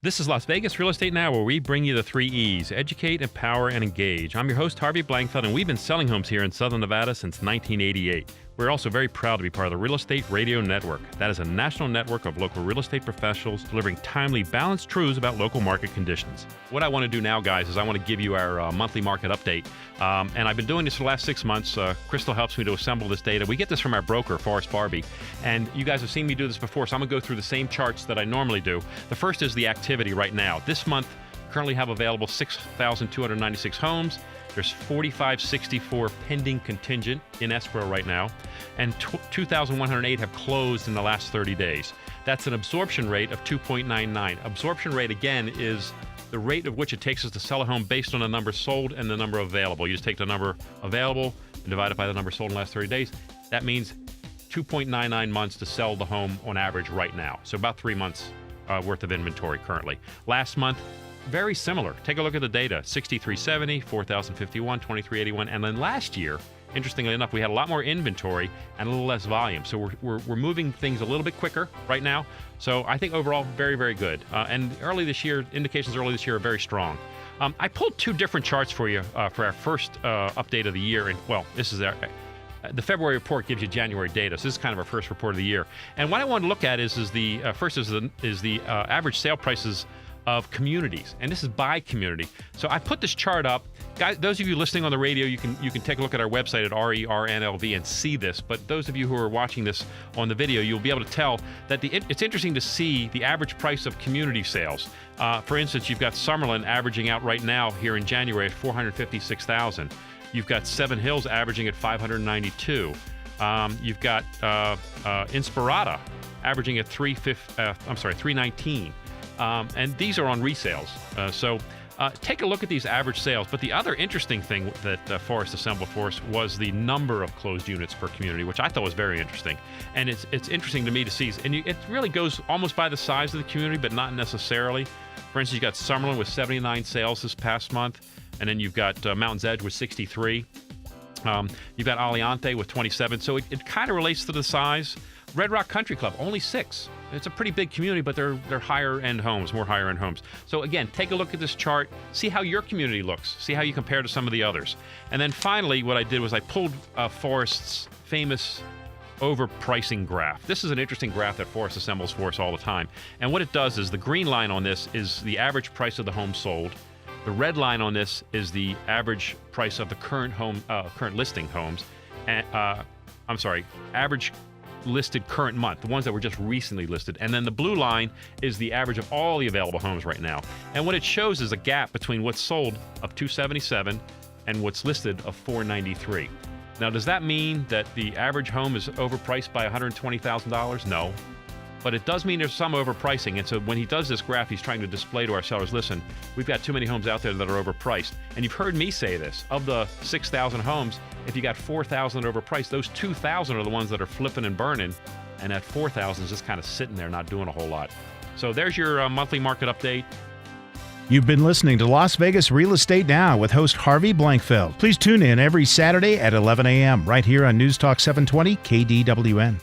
This is Las Vegas Real Estate Now, where we bring you the 3 E's: educate, empower, and engage. I'm your host, Harvey Blankfeld, and we've been selling homes here in Southern Nevada since 1988. We're also very proud to be part of the Real Estate Radio Network. That is a national network of local real estate professionals delivering timely, balanced truths about local market conditions. What I want to do now, guys, is I want to give you our monthly market update. And I've been doing this for the last 6 months. Crystal helps me to assemble this data. We get this from our broker, Forrest Barbie. And you guys have seen me do this before, so I'm going to go through the same charts that I normally do. The first is the activity right now. This month, currently have available 6,296 homes. There's 4,564 pending contingent in escrow right now, and 2,108 have closed in the last 30 days. That's an absorption rate of 2.99. Absorption rate, again, is the rate of which it takes us to sell a home based on the number sold and the number available. You just take the number available and divide it by the number sold in the last 30 days. That means 2.99 months to sell the home on average right now. So about 3 months worth of inventory currently. Last month, very similar. Take a look at the data: 6,370, 4,051, 2,381, and then last year, interestingly enough, we had a lot more inventory and a little less volume. So we're moving things a little bit quicker right now. So I think overall, very, very good. And early this year, indications early this year are very strong. I pulled 2 different charts for you for our first update of the year. And well, this is the February report gives you January data, so this is kind of our first report of the year. And what I want to look at is the average sale prices of communities, and this is by community. So I put this chart up. Guys, those of you listening on the radio, you can take a look at our website at RERNLV and see this, but those of you who are watching this on the video, you'll be able to tell that it's interesting to see the average price of community sales. For instance, you've got Summerlin averaging out right now here in January at $456,000. You've got Seven Hills averaging at $592. You've got Inspirata averaging at $319. And these are on resales. So take a look at these average sales. But the other interesting thing that Forrest assembled for us was the number of closed units per community, which I thought was very interesting. And it's interesting to me to see. And it really goes almost by the size of the community, but not necessarily. For instance, you've got Summerlin with 79 sales this past month. And then you've got Mountain's Edge with 63. You've got Aliante with 27. So it kind of relates to the size. Red Rock Country Club, only 6. It's a pretty big community, but they're higher-end homes, more higher-end homes. So again, take a look at this chart, see how your community looks, see how you compare to some of the others. And then finally, what I did was I pulled Forrest's famous overpricing graph. This is an interesting graph that Forrest assembles for us all the time. And what it does is the green line on this is the average price of the home sold. The red line on this is the average price of the current listing homes. And, average listed current month, the ones that were just recently listed. And then the blue line is the average of all the available homes right now. And what it shows is a gap between what's sold of $277 and what's listed of $493. Now, does that mean that the average home is overpriced by $120,000? No. But it does mean there's some overpricing. And so when he does this graph, he's trying to display to our sellers, listen, we've got too many homes out there that are overpriced. And you've heard me say this. Of the 6,000 homes, if you got 4,000 overpriced, those 2,000 are the ones that are flipping and burning. And that 4,000 is just kind of sitting there, not doing a whole lot. So there's your monthly market update. You've been listening to Las Vegas Real Estate Now with host Harvey Blankfeld. Please tune in every Saturday at 11 a.m. right here on News Talk 720 KDWN.